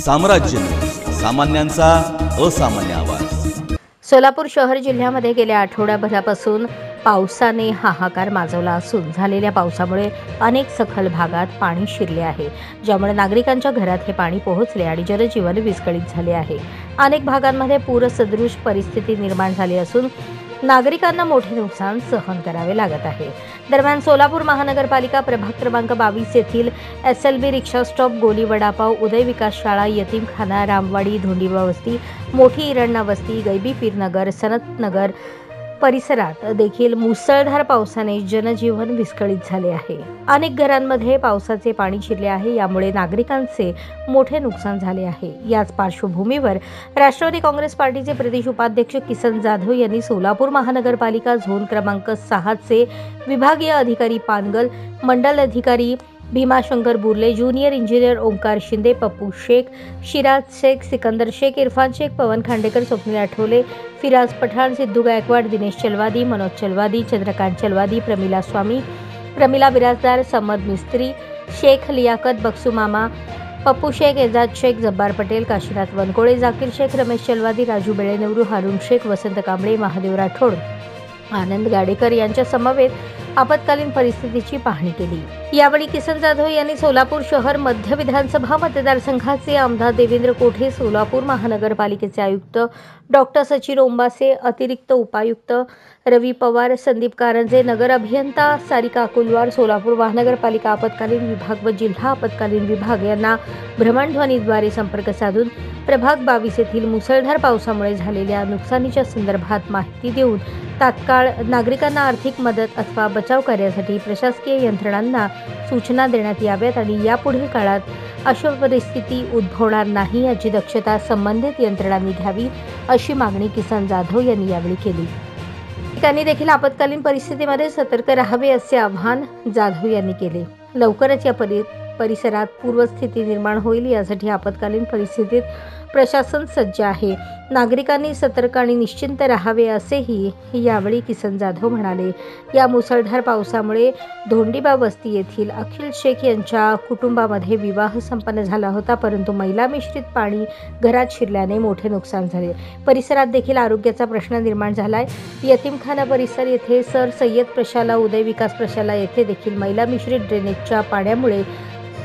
साम्राज्य न्यूज, सामान्यांचा असामान्य आवाज। सोलापूर शहर जिल्ह्यामध्ये गेल्या आठवड्याभरापासून पावसाने हाहाकार माजवला असून झालेल्या पावसामुळे अनेक सखल भागात पाणी शिरले आहे, ज्यामुळे नागरिकांच्या घरात हे पाणी पोहोचले आणि जनजीवन विस्कळीत झाले आहे। अनेक भागांमध्ये पूरसदृश परिस्थिती निर्माण झाली असून नागरिकांना मोठे नुकसान सहन करावे लागत आहे। दरम्यान सोलापूर महानगरपालिका प्रभाग क्रमांक 22 येथील SLB रिक्षा स्टॉप, गोली वडापाव, उदय विकास शाळा, यतीमखाना, रामवाडी, धोंडीबा वस्ती, मोठी इरणा वस्ती, गैबी पीरनगर, सनत नगर परिसरात देखील मुसळधार पावसाने जनजीवन विस्कळीत झाले आहे। अनेक घरांमध्ये पावसाचे पाणी शिरले आहे, यामुळे नागरिकांचे मोठे नुकसान झाले आहे। याच पार्श्वभूमीवर राष्ट्रवादी काँग्रेस पार्टीचे प्रदेश उपाध्यक्ष किसन जाधव यांनी सोलापूर महानगरपालिका झोन क्रमांक 6 चे विभागीय अधिकारी पानगल, मंडल अधिकारी भीमाशंकर बुर्ले, ज्युनियर इंजिनियर ओंकार शिंदे, पप्पू शेख, शिराज शेख, सिकंदर शेख, इरफान शेख, पवन खांडेकर, स्वप्नील आठवले, फिराज पठाण, सिद्धू गायकवाड, दिनेश चलवादी, मनोज चलवादी, चंद्रकांत चलवादी, प्रमिला स्वामी, प्रमिला बिराजदार, समद मिस्त्री, शेख लियाकत, बक्सू मामा, पप्पू शेख, एजाज शेख, जब्बार पटेल, काशीनाथ वनकोळे, जाकीर शेख, रमेश चलवादी, राजू बेळेनेवरू, हारून शेख, वसंत कांबळे, महादेव राठोड, आनंद गाडेकर यांच्या समवेत आपत्कालीन परिस्थितीची पाहणी केली। यावेळी किसन जाधव यांनी सोलापूर शहर मध्य विधानसभा मतदारसंघाचे आमदार देवेंद्र कोठे, सोलापूर महानगरपालिकेचे आयुक्त डॉक्टर सचिन ओंबासे, अतिरिक्त उपायुक्त रवी पवार, संदीप कारंजे, नगर अभियंता सारिका अकुलवार, सोलापूर महानगरपालिका आपत्कालीन विभाग व जिल्हा आपत्कालीन विभाग यांना भ्रमणध्वनीद्वारे संपर्क साधून प्रभाग 22 येथील मुसळधार पावसामुळे झालेल्या नुकसानीच्या संदर्भात माहिती देऊन तात्काळ नागरिकांना आर्थिक मदत अथवा बचाव कार्यासाठी प्रशासकीय यंत्रणांना सूचना देण्यात याव्यात आणि यापुढील काळात अशा परिस्थिती उद्भवणार नाही याची दक्षता संबंधित यंत्रणांनी घ्यावी, अशी मागणी किसन जाधव यांनी यावेळी केली। त्यांनी देखील आपत्कालीन परिस्थितीमध्ये सतर्क राहावे असे आवाहन जाधव यांनी केले। लवकरच या परिसरात पूर्वस्थिती निर्माण होईल, यासाठी आपत्कालीन परिस्थितीत प्रशासन सज्ज आहे। नागरिकांनी सतर्क आणि निश्चिंत राहावे असेही यावेळी किसन जाधव म्हणाले। या मुसळधार पावसामुळे धोंडीबा वस्ती येथील अखिल शेख यांच्या कुटुंबामध्ये विवाह संपन्न झाला होता, परंतु मैला मिश्रित पाणी घरात शिरल्याने मोठे नुकसान झाले। परिसरात देखील आरोग्याचा प्रश्न निर्माण झालाय। यतीमखाना परिसर येथे सर सय्यद प्रशाला, उदय विकास प्रशाला येथे देखील मैला मिश्रित ड्रेनेजच्या पाण्यामुळे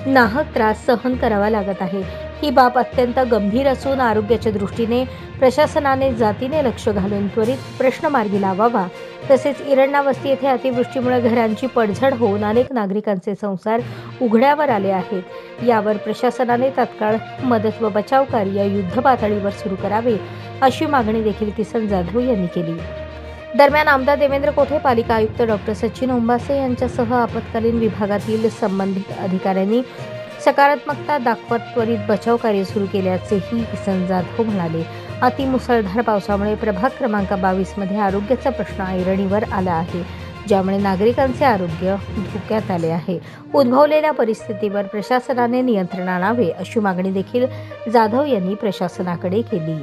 नाहक त्रास सहन करावा लागत आहे। ही बाब अत्यंत गंभीर असून आरोग्याच्या दृष्टीने प्रशासनाने जातीने लक्ष घालून त्वरित प्रश्न मार्गी लावावा। तसेच इरणा वस्ती येथे अतिवृष्टीमुळे घरांची पडझड होऊन अनेक नागरिकांचे संसार उघड्यावर आले आहेत। यावर प्रशासनाने तात्काळ मदत व बचाव कार्य युद्ध पातळीवर सुरू करावे, अशी मागणी देखील किसन जाधव यांनी केली। दरम्यान आमदार देवेंद्र कोठे, पालिका आयुक्त डॉक्टर सचिन ओंबासे यांच्यासह आपत्कालीन विभागातील संबंधित अधिकाऱ्यांनी सकारात्मकता दाखवत त्वरित बचाव कार्य सुरू केल्याचेही किसन जाधव म्हणाले। अतिमुसळधार पावसामुळे प्रभाग क्रमांक 22 मध्ये आरोग्याचा प्रश्न ऐरणीवर आला आहे, ज्यामुळे नागरिकांचे आरोग्य धोक्यात आले आहे। उद्भवलेल्या परिस्थितीवर प्रशासनाने नियंत्रण आणावे, अशी मागणी देखील जाधव यांनी प्रशासनाकडे केली।